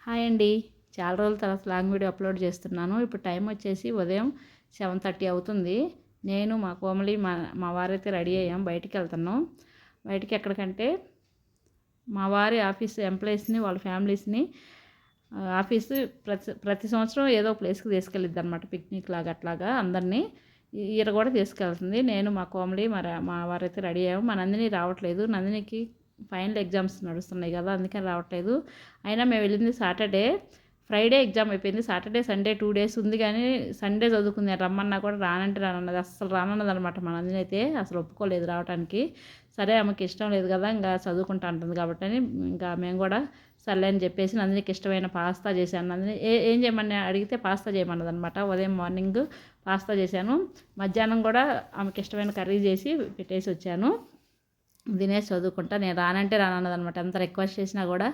Hi అండి. చాలా రోజుల తర్వాత లాంగ్ వీడియో అప్లోడ్ చేస్తున్నాను. ఇప్పుడు టైం వచ్చేసి ఉదయం 7:30 అవుతుంది. నేను మా కోమలి మా వారైతే రెడీ అయ్యాం. బయటికి వెళ్తున్నాం. బయటికి ఎక్కడికంటే మా వారి ఆఫీస్ ఎంప్లాయీస్ని వాళ్ళ ఫ్యామిలీస్ని ఆఫీసు ప్రతి సంవత్సరం ఏదో ప్లేస్కి తీసుకెళ్ళిద్ది అనమాట. పిక్నిక్ లాగా అట్లాగా అందరినీ ఈర కూడా తీసుకెళ్తుంది. నేను మా కోమలి మా వారైతే రెడీ అయ్యాము. మా నందిని రావట్లేదు. నందినికి ఫైనల్ ఎగ్జామ్స్ నడుస్తున్నాయి కదా, అందుకని రావట్లేదు. అయినా మేము వెళ్ళింది సాటర్డే. ఫ్రైడే ఎగ్జామ్ అయిపోయింది. సాటర్డే సండే 2 డేస్ ఉంది, కానీ సండే చదువుకుంది. రమ్మన్నా కూడా రానంటే రానన్నది. అస్సలు రానన్నది అనమాట. మా నందిని అయితే అసలు ఒప్పుకోలేదు రావడానికి. సరే ఆమెకి ఇష్టం లేదు కదా, ఇంకా చదువుకుంటా అంటుంది కాబట్టి అని ఇంకా మేము కూడా సర్లే అని చెప్పేసి నందినికి ఇష్టమైన పాస్తా చేశాను. నందిని ఏం చేయమని అడిగితే పాస్తా చేయమన్నది అనమాట. ఉదయం మార్నింగ్ పాస్తా చేశాను. మధ్యాహ్నం కూడా ఆమెకి ఇష్టమైన కర్రీ చేసి పెట్టేసి వచ్చాను. తినేసి చదువుకుంటా. నేను రానంటే రానన్నది అనమాట. ఎంత రిక్వెస్ట్ చేసినా కూడా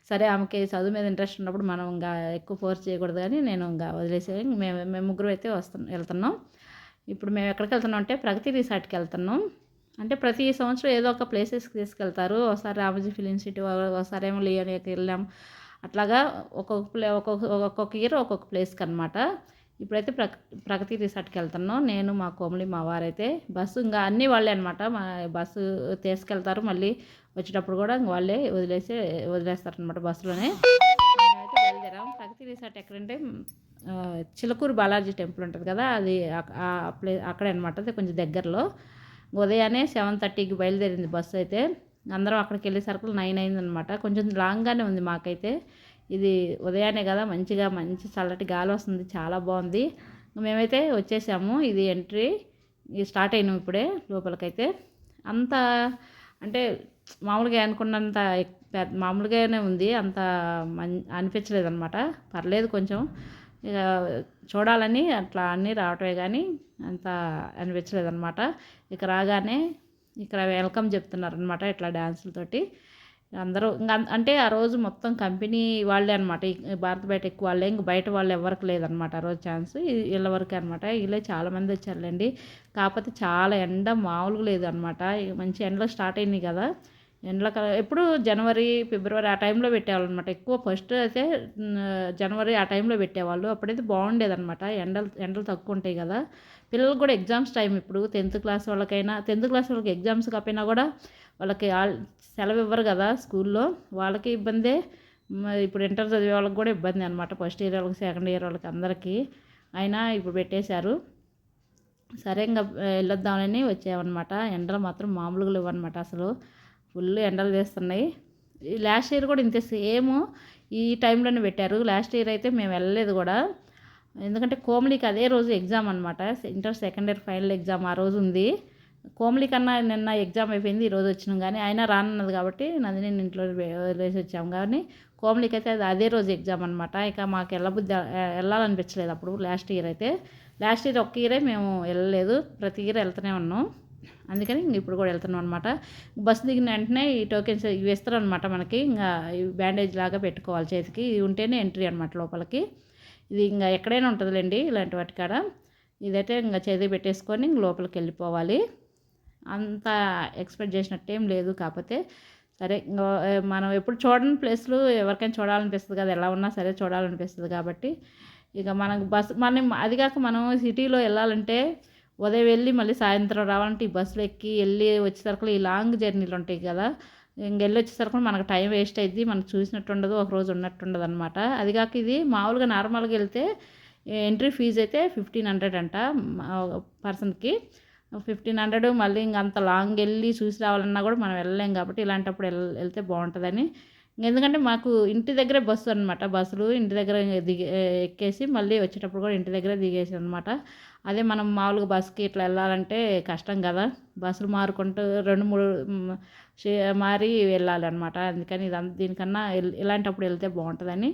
సరే ఆమెకి చదువు మీద ఇంట్రెస్ట్ ఉన్నప్పుడు మనం ఇంకా ఎక్కువ ఫోర్స్ చేయకూడదు, కానీ నేను ఇంకా వదిలేసే మేము ముగ్గురు అయితే వెళ్తున్నాం. ఇప్పుడు మేము ఎక్కడికి వెళ్తున్నాం అంటే ప్రగతి రిసార్ట్కి వెళ్తున్నాం. అంటే ప్రతి సంవత్సరం ఏదో ఒక ప్లేసెస్కి తీసుకెళ్తారు. ఒకసారి రామోజీ ఫిలిం సిటీ, ఒకసారి ఏమో లియోనియాకి వెళ్ళాం. అట్లాగా ఒక్కొక్క ఇయర్ ఒక్కొక్క ప్లేస్కి అనమాట. ఇప్పుడైతే ప్రగతి రిసార్ట్కి వెళ్తున్నాం. నేను మా కోమలి మా వారైతే బస్సు ఇంకా అన్నీ వాళ్ళే అనమాట. మా బస్సు తీసుకెళ్తారు, మళ్ళీ వచ్చేటప్పుడు కూడా వాళ్ళే వదిలేస్తారనమాట బస్సులోనే. మేమైతే బయలుదేరాం. ప్రగతి రిసార్ట్ ఎక్కడంటే చిలకూరు బాలాజీ టెంపుల్ ఉంటుంది కదా, అది అక్కడే అనమాట. అది కొంచెం దగ్గరలో. ఉదయాన్నే 7:30కి బయలుదేరింది బస్సు అయితే. అందరం అక్కడికి వెళ్ళేసరికి 9 అయిందనమాట. కొంచెం లాంగ్గానే ఉంది మాకైతే. ఇది ఉదయాన్నే కదా, మంచి చల్లటి గాలి వస్తుంది, చాలా బాగుంది. మేమైతే వచ్చేసాము. ఇది ఎంట్రీ స్టార్ట్ అయినాం ఇప్పుడే లోపలికైతే. అంత అంటే మామూలుగా అనుకున్నంత మామూలుగానే ఉంది. అంత అనిపించలేదు అనమాట. పర్లేదు కొంచెం. ఇక చూడాలని అట్లా అన్నీ రావటమే, కానీ అంత అనిపించలేదు అనమాట. ఇక రాగానే ఇక్కడ వెల్కమ్ చెప్తున్నారనమాట ఇట్లా డ్యాన్సులతోటి. అందరూ ఇంకా అంటే ఆ రోజు మొత్తం కంపెనీ వాళ్ళే అనమాట. భారత్ బయోటెక్ వాళ్ళే, ఇంక బయట వాళ్ళు ఎవరికి లేదనమాట ఆ రోజు ఛాన్స్. వీళ్ళ వరకే అనమాట. వీళ్ళే చాలామంది వచ్చారులేండి. కాకపోతే చాలా ఎండ మామూలుగా లేదు అనమాట. మంచి ఎండలు స్టార్ట్ అయినాయి కదా. ఎండల ఎప్పుడు జనవరి ఫిబ్రవరి ఆ టైంలో పెట్టేవాళ్ళు అనమాట. ఎక్కువ ఫస్ట్ అయితే జనవరి ఆ టైంలో పెట్టేవాళ్ళు. అప్పుడైతే బాగుండేదన్నమాట. ఎండలు తక్కువ ఉంటాయి కదా. పిల్లలకు కూడా ఎగ్జామ్స్ టైం ఇప్పుడు 10th క్లాస్ వాళ్ళకైనా, 10th క్లాస్ వాళ్ళకి ఎగ్జామ్స్ కాకపోయినా కూడా వాళ్ళకి సెలవు ఇవ్వరు కదా స్కూల్లో. వాళ్ళకి ఇబ్బందే. ఇప్పుడు ఇంటర్ చదివే వాళ్ళకి కూడా ఇబ్బంది అనమాట. ఫస్ట్ ఇయర్ వాళ్ళకి, సెకండ్ ఇయర్ వాళ్ళకి అందరికీ. అయినా ఇప్పుడు పెట్టేశారు. సరే ఇంకా వెళ్ళొద్దామని వచ్చామన్నమాట. ఎండలు మాత్రం మామూలుగా లేవన్నమాట. అసలు ఫుల్ ఎండలు చేస్తున్నాయి. లాస్ట్ ఇయర్ కూడా ఇంతే సేమ్ ఈ టైంలోనే పెట్టారు. లాస్ట్ ఇయర్ అయితే మేము వెళ్ళలేదు కూడా. ఎందుకంటే కోమలికి అదే రోజు ఎగ్జామ్ అనమాట. Inter second year final exam ఆ రోజు ఉంది. కోమలి కన్నా నిన్న ఎగ్జామ్ అయిపోయింది, ఈరోజు వచ్చినాం. కానీ అయినా రానున్నది కాబట్టి నందిని ఇంట్లో వదిలేసి వచ్చాము. కానీ కోమలికి అయితే అదే రోజు ఎగ్జామ్ అనమాట. ఇక మాకు వెళ్ళాలనిపించలేదు అప్పుడు. లాస్ట్ ఇయర్ ఒక్క ఇయరే మేము వెళ్ళలేదు. ప్రతి ఇయర్ వెళ్తూనే ఉన్నాం. అందుకని ఇప్పుడు కూడా వెళ్తున్నాం అనమాట. బస్సు దిగిన వెంటనే ఈ టోకెన్స్ ఇవి ఇస్తారనమాట మనకి. ఇంకా బ్యాండేజ్ లాగా పెట్టుకోవాలి చేతికి. ఇది ఉంటేనే ఎంట్రీ అనమాట లోపలికి. ఇది ఇంకా ఎక్కడైనా ఉంటుందిలేండి ఇలాంటి వాటి కాడ. ఇదైతే ఇంకా చేతికి పెట్టేసుకొని లోపలికి వెళ్ళిపోవాలి. అంత ఎక్స్పెక్ట్ చేసినట్టేం లేదు. కాకపోతే సరే, మనం ఎప్పుడు చూడని ప్లేస్లు ఎవరికైనా చూడాలనిపిస్తుంది కదా, ఎలా ఉన్నా సరే చూడాలనిపిస్తుంది కాబట్టి ఇక మనకు మనం అది కాక మనం సిటీలో వెళ్ళాలంటే ఉదయం వెళ్ళి మళ్ళీ సాయంత్రం రావాలంటే ఈ బస్సులు ఎక్కి వెళ్ళి వచ్చేసరికి ఈ లాంగ్ జర్నీలు ఉంటాయి కదా. వెళ్ళి వచ్చేసరికి మనకు టైం వేస్ట్ అయింది. మనకు చూసినట్టు ఉండదు, ఒకరోజు ఉన్నట్టు ఉండదు అనమాట. అది కాక ఇది మామూలుగా నార్మల్గా వెళ్తే ఎంట్రీ ఫీజు అయితే 1500 అంట పర్సన్కి. 1500 మళ్ళీ ఇంక అంత లాంగ్ వెళ్ళి చూసి రావాలన్నా కూడా మనం వెళ్ళలేం కాబట్టి ఇలాంటప్పుడు వెళ్తే బాగుంటుందని. ఎందుకంటే మాకు ఇంటి దగ్గరే బస్సు అనమాట. బస్సులు ఇంటి దగ్గర ఎక్కేసి మళ్ళీ వచ్చేటప్పుడు కూడా ఇంటి దగ్గరే దిగేసి అనమాట. అదే మనం మామూలుగా బస్సుకి ఇట్లా వెళ్ళాలంటే కష్టం కదా. బస్సులు మారుకుంటూ 2-3 మారి వెళ్ళాలన్నమాట. అందుకని దీనికన్నా ఇలాంటప్పుడు వెళ్తే బాగుంటుందని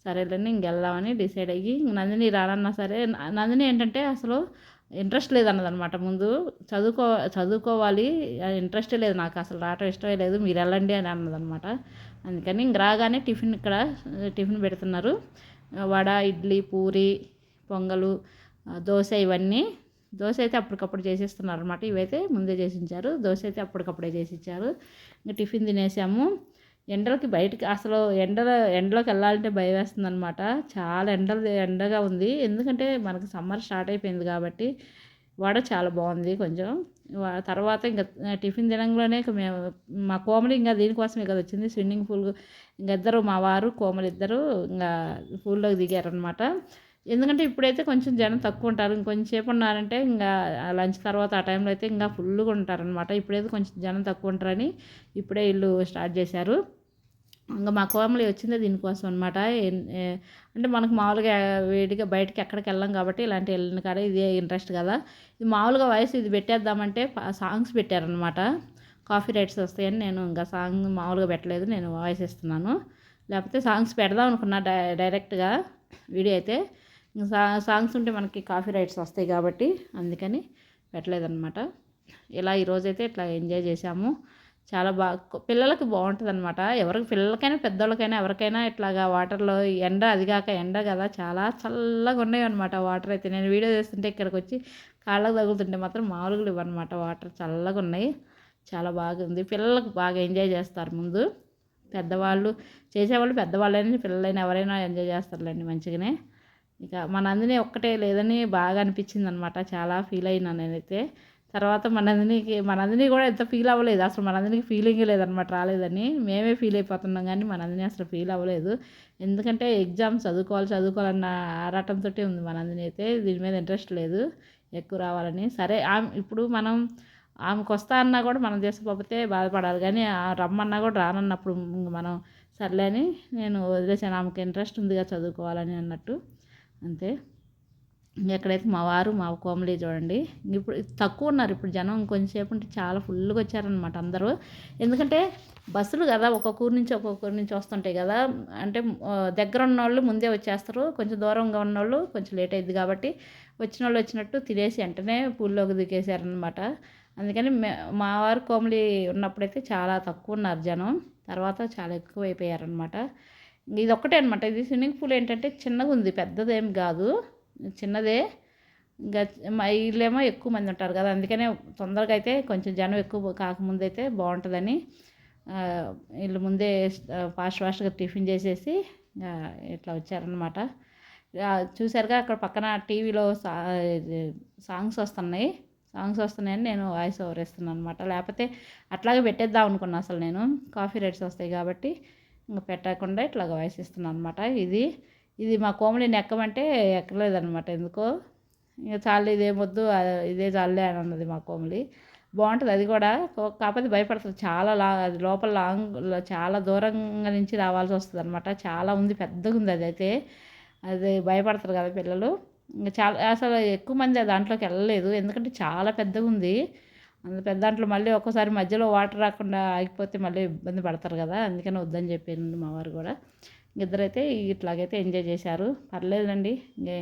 సరేలేని ఇంకెళ్దామని డిసైడ్ అయ్యి, నందిని రానన్నా సరే, నందిని ఏంటంటే అసలు ఇంట్రెస్ట్ లేదన్నదనమాట. ముందు చదువుకోవాలి ఇంట్రెస్టే లేదు, నాకు అసలు రావటం ఇష్టమే లేదు, మీరు వెళ్ళండి అని అన్నదనమాట. అందుకని ఇంక రాగానే ఇక్కడ టిఫిన్ పెడుతున్నారు. వడ, ఇడ్లీ, పూరి, పొంగలు, దోశ ఇవన్నీ. దోశ అయితే అప్పటికప్పుడు చేసేస్తున్నారు అనమాట. ఇవైతే ముందే చేసి ఉంచారు. దోశ అయితే అప్పటికప్పుడే చేసి ఇచ్చారు. ఇంకా టిఫిన్ తినేసాము. ఎండలకి బయటికి అసలు ఎండలోకి వెళ్ళాలంటే భయం వేస్తుందనమాట. చాలా ఎండగా ఉంది. ఎందుకంటే మనకి సమ్మర్ స్టార్ట్ అయిపోయింది కాబట్టి వడ చాలా బాగుంది కొంచెం. తర్వాత ఇంక టిఫిన్ తినంగానే ఇక మేము మా కోమలి ఇంకా దీనికోసమే కదా వచ్చింది స్విమ్మింగ్ పూల్. ఇంక ఇద్దరు మా వారు కోమలి ఇద్దరు ఇంకా పూల్లోకి దిగారనమాట. ఎందుకంటే ఇప్పుడైతే కొంచెం జనం తక్కువ ఉంటారు. ఇంకొంచెం సేపు ఉన్నారంటే ఇంకా లంచ్ తర్వాత ఆ టైంలో అయితే ఇంకా ఫుల్గా ఉంటారనమాట. ఇప్పుడైతే కొంచెం జనం తక్కువ ఉంటారని ఇప్పుడే ఇల్లు స్టార్ట్ చేశారు. ఇంకా మా కోమలి వచ్చిందే దీనికోసం అనమాట. అంటే మనకు మామూలుగా వేడిగా బయటికి ఎక్కడికి వెళ్ళాం కాబట్టి ఇలాంటి వెళ్ళిన కాడ ఇదే ఇంట్రెస్ట్ కదా. ఇది మామూలుగా వాయిస్ ఇది పెట్టేద్దామంటే సాంగ్స్ పెట్టారనమాట. కాఫీ రైట్స్ వస్తాయని నేను ఇంకా సాంగ్ మామూలుగా పెట్టలేదు, నేను వాయిస్ ఇస్తున్నాను. లేకపోతే సాంగ్స్ పెడదాం అనుకున్నా డైరెక్ట్గా వీడియో అయితే. సాంగ్స్ ఉంటే మనకి కాఫీ రైట్స్ వస్తాయి కాబట్టి అందుకని పెట్టలేదన్నమాట. ఇలా ఈరోజైతే ఇట్లా ఎంజాయ్ చేసాము. చాలా బాగా పిల్లలకి బాగుంటుంది అనమాట. ఎవరికి పిల్లలకైనా పెద్దోళ్ళకైనా ఎవరికైనా ఇట్లాగా వాటర్లో ఎండ, అదిగాక ఎండ కదా, చాలా చల్లగా ఉన్నాయి అనమాట వాటర్ అయితే. నేను వీడియో చేస్తుంటే ఇక్కడికి వచ్చి కాళ్ళకు తగులుతుంటే మాత్రం మామూలుగా ఇవ్వనమాట, వాటర్ చల్లగా ఉన్నాయి. చాలా బాగుంది. పిల్లలకు బాగా ఎంజాయ్ చేస్తారు. ముందు పెద్దవాళ్ళు చేసేవాళ్ళు పెద్దవాళ్ళైనా పిల్లలైనా ఎవరైనా ఎంజాయ్ చేస్తారులేండి మంచిగానే. ఇక మా నందిని ఒక్కటే లేదని బాగా అనిపించింది అనమాట. చాలా ఫీల్ అయినా నేనైతే. తర్వాత మా నందిని కూడా ఎంత ఫీల్ అవ్వలేదు. అసలు మా నందినికి ఫీలింగే లేదనమాట రాలేదని. మేమే ఫీల్ అయిపోతున్నాం కానీ మా నందిని అసలు ఫీల్ అవ్వలేదు. ఎందుకంటే ఎగ్జామ్ చదువుకోవాలన్న ఆరాటంతో ఉంది మా నందిని అయితే. దీని మీద ఇంట్రెస్ట్ లేదు ఎక్కువ రావాలని. సరే ఇప్పుడు మనం ఆమెకు వస్తా అన్నా కూడా మనం తీసుకుపోతే బాధపడాలి కానీ రమ్మన్నా కూడా రానన్నప్పుడు మనం సర్లే అని నేను వదిలేసాను. ఆమెకు ఇంట్రెస్ట్ ఉందిగా చదువుకోవాలని అన్నట్టు అంతే. ఎక్కడైతే మా వారు మా కోమలి చూడండి ఇప్పుడు తక్కువ ఉన్నారు. ఇప్పుడు జనం కొంచెంసేపు ఉంటే చాలా ఫుల్గా వచ్చారనమాట అందరూ. ఎందుకంటే బస్సులు కదా ఒక్కొక్క ఊరు నుంచి వస్తుంటాయి కదా. అంటే దగ్గర ఉన్నోళ్ళు ముందే వచ్చేస్తారు, కొంచెం దూరంగా ఉన్నోళ్ళు కొంచెం లేట్ అయింది కాబట్టి వచ్చిన వాళ్ళు వచ్చినట్టు తినేసి వెంటనే పూల్లోకి దిగేశారనమాట. అందుకని మా వారు కోమలి ఉన్నప్పుడైతే చాలా తక్కువ ఉన్నారు జనం. తర్వాత చాలా ఎక్కువ అయిపోయారనమాట. ఇది ఒక్కటే అనమాట. ఇది స్విమ్మింగ్ పూల్ ఏంటంటే చిన్నగా ఉంది, పెద్దదేం కాదు, చిన్నదే. ఇంకా వీళ్ళేమో ఎక్కువ మంది ఉంటారు కదా, అందుకనే తొందరగా అయితే కొంచెం జనం ఎక్కువ కాకముందు అయితే బాగుంటుందని వీళ్ళు ముందే ఫాస్ట్గా టిఫిన్ చేసేసి ఇట్లా వచ్చారనమాట. చూసారుగా అక్కడ పక్కన టీవీలో సాంగ్స్ వస్తున్నాయని నేను వాయిస్ ఓవర్ ఇస్తున్నాను అనమాట. లేకపోతే అట్లాగే పెట్టేద్దాం అనుకున్నా అసలు నేను. కాఫీ రేట్స్ వస్తాయి కాబట్టి ఇంకా పెట్టకుండా ఇట్లాగ వాయిస్ ఇస్తున్నాను అనమాట. ఇది మా కోమలిని ఎక్కమంటే ఎక్కలేదనమాట ఎందుకో. ఇంకా చాలు ఇదేమొద్దు ఇదే చాలే అని అన్నది మా కోమలి. బాగుంటుంది అది కూడా, కాకపోతే భయపడుతుంది చాలా. అది లోపల చాలా దూరంగా నుంచి రావాల్సి వస్తుంది అనమాట. చాలా ఉంది, పెద్దగా ఉంది అది భయపడతారు కదా పిల్లలు. ఇంకా చాలా అసలు ఎక్కువ మంది దాంట్లోకి వెళ్ళలేదు ఎందుకంటే చాలా పెద్దగా ఉంది. అంత పెద్ద దాంట్లో మళ్ళీ ఒక్కోసారి మధ్యలో వాటర్ రాకుండా ఆగిపోతే మళ్ళీ ఇబ్బంది పడతారు కదా, అందుకని వద్దని చెప్పాను మా వారు కూడా. ఇద్దరైతే ఇట్లాగైతే ఎంజాయ్ చేశారు, పర్లేదండి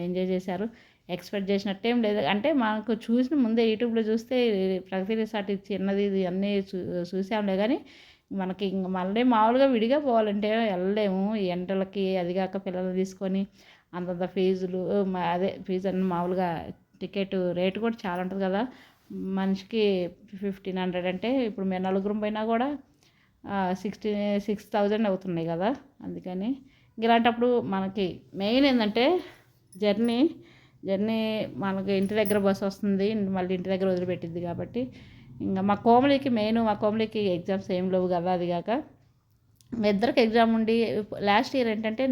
ఎంజాయ్ చేశారు. ఎక్స్పెక్ట్ చేసినట్టేం లేదు. అంటే మనకు చూసిన ముందే యూట్యూబ్లో చూస్తే ప్రగతి రిసార్ట్ చిన్నది ఇది అన్నీ చూసాంలే కానీ మనకి మళ్ళీ మామూలుగా విడిగా పోవాలంటే వెళ్ళలేము ఈ ఎండలకి. అదిగాక పిల్లలు తీసుకొని అంతంత ఫీజులు, ఫీజు అన్న మామూలుగా టికెట్ రేటు కూడా చాలా ఉంటుంది కదా. మనిషికి 1500 అంటే ఇప్పుడు మేము నలుగురం పోయినా కూడా 6,000 అవుతున్నాయి కదా. అందుకని ఇలాంటప్పుడు మనకి మెయిన్ ఏంటంటే జర్నీ మనకి ఇంటి దగ్గర బస్సు వస్తుంది, మళ్ళీ ఇంటి దగ్గర వదిలిపెట్టింది కాబట్టి. ఇంకా మా కోమలికి ఎగ్జామ్స్ ఏం లేవు కదా. అదిగాక ఇద్దరికి ఎగ్జామ్ ఉండి లాస్ట్ ఇయర్ ఏంటంటే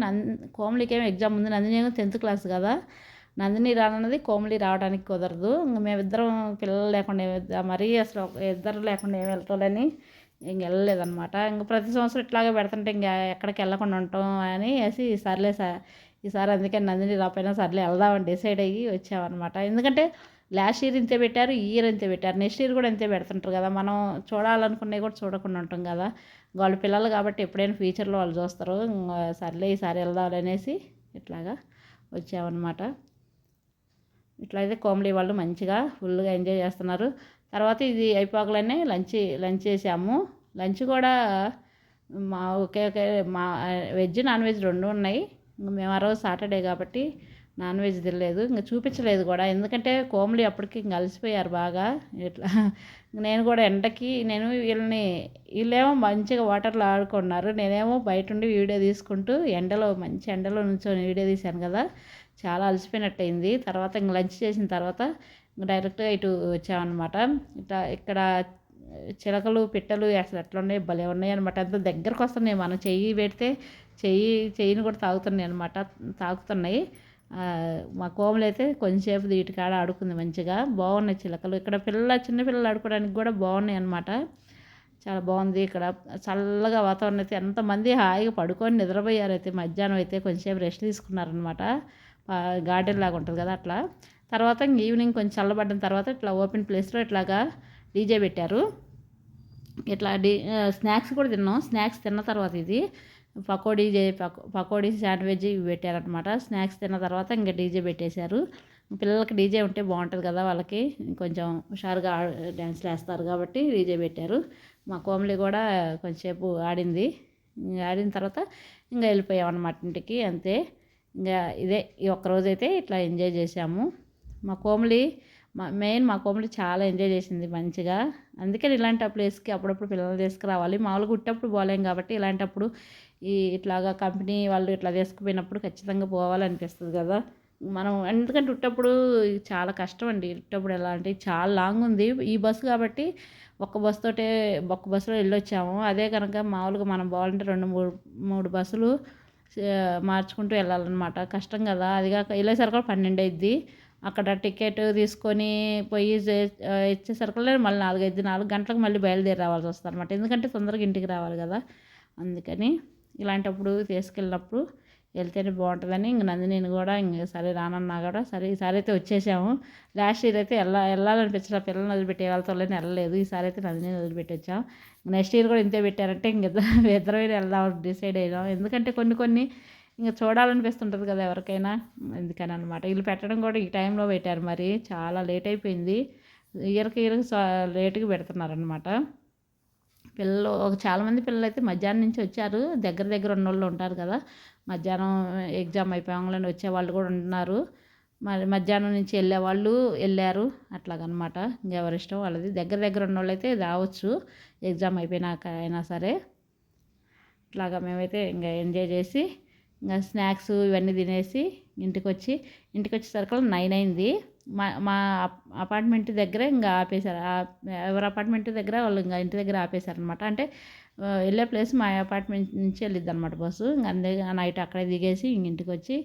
కోమలికి ఏమో ఎగ్జామ్ ఉంది, నందిని 10th క్లాస్ కదా. నందిని రానన్నది కోమలి రావడానికి కుదరదు. ఇంకా మేమిద్దరం పిల్లలు లేకుండా మరీ అసలు ఇద్దరు లేకుండా ఏమి వెళ్తాలని ఇంక వెళ్ళలేదన్నమాట. ఇంక ప్రతి సంవత్సరం ఇట్లాగే పెడుతుంటే ఇంకా ఎక్కడికి వెళ్ళకుండా ఉంటాం అని సర్లే ఈసారి అందుకే నందిని రాపోయినా సర్లే వెళ్దామని డిసైడ్ అయ్యి వచ్చామన్నమాట. ఎందుకంటే లాస్ట్ ఇయర్ ఇంతే పెట్టారు, ఈ ఇయర్ ఇంతే పెట్టారు, నెక్స్ట్ ఇయర్ కూడా ఇంతే పెడుతుంటారు కదా. మనం చూడాలనుకున్నవి కూడా చూడకుండా ఉంటాం కదా. వాళ్ళ పిల్లలు కాబట్టి ఎప్పుడైనా ఫ్యూచర్లో వాళ్ళు చూస్తారు. సర్లే ఈసారి వెళ్దాం అనేసి ఇట్లాగా వచ్చామన్నమాట. ఇట్లయితే కోమలి వాళ్ళు మంచిగా ఫుల్గా ఎంజాయ్ చేస్తున్నారు. తర్వాత ఇది అయిపోకలనే లంచ్ చేసాము. లంచ్ కూడా ఒకే మా వెజ్ నాన్ వెజ్ రెండు ఉన్నాయి. మేము ఆ రోజు సాటర్డే కాబట్టి నాన్ వెజ్ తినలేదు, ఇంకా చూపించలేదు కూడా. ఎందుకంటే కోమలి అప్పటికి ఇంక అలసిపోయారు బాగా. ఇట్లా నేను కూడా ఎండకి వీళ్ళేమో మంచిగా వాటర్లో ఆడుకున్నారు, నేనేమో బయట ఉండి వీడియో తీసుకుంటూ మంచి ఎండలో నుంచొని వీడియో తీశాను కదా, చాలా అలసిపోయినట్టు అయింది. తర్వాత ఇంక లంచ్ చేసిన తర్వాత డైరెక్ట్గా ఇటు వచ్చామన్నమాట. ఇక్కడ చిలకలు పిట్టలు అసలు ఎట్లా ఉన్నాయి, భలే ఉన్నాయి అనమాట. అంత దగ్గరకు వస్తున్నాయి, మనం చెయ్యి పెడితే చెయ్యిని కూడా తాకుతున్నాయి. మా కోమలు అయితే కొంచెంసేపు వీటి కాడ ఆడుకుంది, మంచిగా బాగున్నాయి చిలకలు. ఇక్కడ చిన్న పిల్లలు ఆడుకోవడానికి కూడా బాగున్నాయి అనమాట. చాలా బాగుంది ఇక్కడ, చల్లగా వాతావరణం అయితే. ఎంతమంది హాయిగా పడుకొని నిద్రపోయారు అయితే. మధ్యాహ్నం అయితే కొంచెంసేపు రెస్ట్ తీసుకున్నారనమాట, గార్డెన్ లాగా ఉంటుంది కదా అట్లా. తర్వాత ఈవినింగ్ కొంచెం చల్లబడ్డిన తర్వాత ఇట్లా ఓపెన్ ప్లేస్లో ఇట్లాగా డీజే పెట్టారు. ఇట్లా స్నాక్స్ కూడా తిన్నాం. స్నాక్స్ తిన్న తర్వాత ఇది పకోడీ శాండ్విచ్ ఇవి పెట్టారనమాట. స్నాక్స్ తిన్న తర్వాత ఇంకా డీజే పెట్టేశారు. పిల్లలకి డీజే ఉంటే బాగుంటుంది కదా, వాళ్ళకి కొంచెం హుషారుగా డ్యాన్స్లు వేస్తారు కాబట్టి డీజే పెట్టారు. మా కోమలి కూడా కొంచెంసేపు ఆడింది. ఆడిన తర్వాత ఇంకా వెళ్ళిపోయామన్నమాట ఇంటికి, అంతే. ఇంకా ఈ ఒక్కరోజైతే ఇట్లా ఎంజాయ్ చేసాము. మా కోమలి చాలా ఎంజాయ్ చేసింది మంచిగా. అందుకని ఇలాంటి ప్లేస్కి అప్పుడప్పుడు పిల్లలు తీసుకురావాలి. మామూలుగా ఉట్టప్పుడు పోలేం కాబట్టి ఇలాంటప్పుడు ఇట్లాగా కంపెనీ వాళ్ళు ఇట్లా తీసుకుపోయినప్పుడు ఖచ్చితంగా పోవాలనిపిస్తుంది కదా మనం. ఎందుకంటే ఉట్టప్పుడు చాలా కష్టం అండి. ఉట్టప్పుడు ఎలా అంటే చాలా లాంగ్ ఉంది ఈ బస్సు కాబట్టి ఒక్క బస్సులో వెళ్ళొచ్చాము. అదే కనుక మామూలుగా మనం పోవాలంటే 2-3 బస్సులు మార్చుకుంటూ వెళ్ళాలన్నమాట, కష్టం కదా. అదిగాక వెళ్ళేసరికి 12 అయింది. అక్కడ టికెట్ తీసుకొని పోయి ఇచ్చేసరికి మళ్ళీ 4 గంటలకు మళ్ళీ బయలుదేరి రావాల్సి వస్తుంది అనమాట. ఎందుకంటే తొందరగా ఇంటికి రావాలి కదా, అందుకని ఇలాంటప్పుడు తీసుకెళ్ళినప్పుడు వెళ్తేనే బాగుంటుందని ఇంక నందిని కూడా ఇంక సరే రానన్నా కూడా సరే ఈసారి అయితే వచ్చేసాము. లాస్ట్ ఇయర్ అయితే వెళ్ళాలనిపించిన పిల్లల్ని వదిలిపెట్టి వాళ్ళతో వెళ్ళలేదు. ఈసారి అయితే నందిని వదిలిపెట్టి వచ్చాం. నెక్స్ట్ ఇయర్ కూడా ఇంతే పెట్టారంటే ఇద్దరు వెళ్దాం డిసైడ్ అయ్యాం. ఎందుకంటే కొన్ని ఇంకా చూడాలనిపిస్తుంటుంది కదా ఎవరికైనా, ఎందుకని అనమాట. వీళ్ళు పెట్టడం కూడా ఈ టైంలో పెట్టారు, మరి చాలా లేట్ అయిపోయింది. ఇయర్కి లేట్గా పెడుతున్నారనమాట. చాలామంది పిల్లలు అయితే మధ్యాహ్నం నుంచి వచ్చారు. దగ్గర ఉన్నోళ్ళు ఉంటారు కదా, మధ్యాహ్నం ఎగ్జామ్ అయిపోయాలని వచ్చేవాళ్ళు కూడా ఉన్నారు. మరి మధ్యాహ్నం నుంచి వెళ్ళారు అట్లాగనమాట. ఇంకెవరిష్టం వాళ్ళది. దగ్గర ఉన్నోళ్ళు అయితే రావచ్చు ఎగ్జామ్ అయిపోయినాక అయినా సరే. ఇట్లాగా మేమైతే ఇంకా ఎంజాయ్ చేసి ఇంకా స్నాక్స్ ఇవన్నీ తినేసి ఇంటికి వచ్చేసరికి 9 అయింది. మా అపార్ట్మెంట్ దగ్గర ఇంకా ఆపేశారు. ఎవరి అపార్ట్మెంట్ దగ్గర వాళ్ళు ఇంకా ఇంటి దగ్గర ఆపేశారనమాట. అంటే వెళ్ళే ప్లేస్ మా అపార్ట్మెంట్ నుంచి వెళ్ళిద్ది అనమాట బస్సు. ఇంకా నైట్ అక్కడే దిగేసి ఇంటికి వచ్చి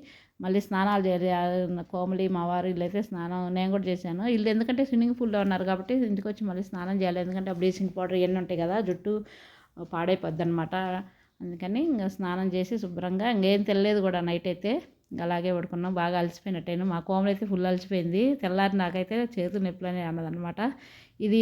మళ్ళీ స్నానాలు చేయాలి. కోమలి మా వారు వీళ్ళైతే స్నానం నేను కూడా చేశాను. వీళ్ళు ఎందుకంటే స్విమ్మింగ్ పూల్లో ఉన్నారు కాబట్టి ఇంటికి వచ్చి మళ్ళీ స్నానం చేయాలి. ఎందుకంటే బ్లీచింగ్ పౌడర్ ఇవన్నీ ఉంటాయి కదా, జుట్టు పాడైపోద్ది అనమాట. అందుకని ఇంకా స్నానం చేసి శుభ్రంగా ఇంకేం తెలియలేదు కూడా నైట్ అయితే. అలాగే పడుకున్నాం, బాగా అలసిపోయినట్టయినా. మా కోమలు అయితే ఫుల్ అలసిపోయింది. తెల్లారి నాకైతే చేతులు నొప్పులని అన్నదనమాట. ఇది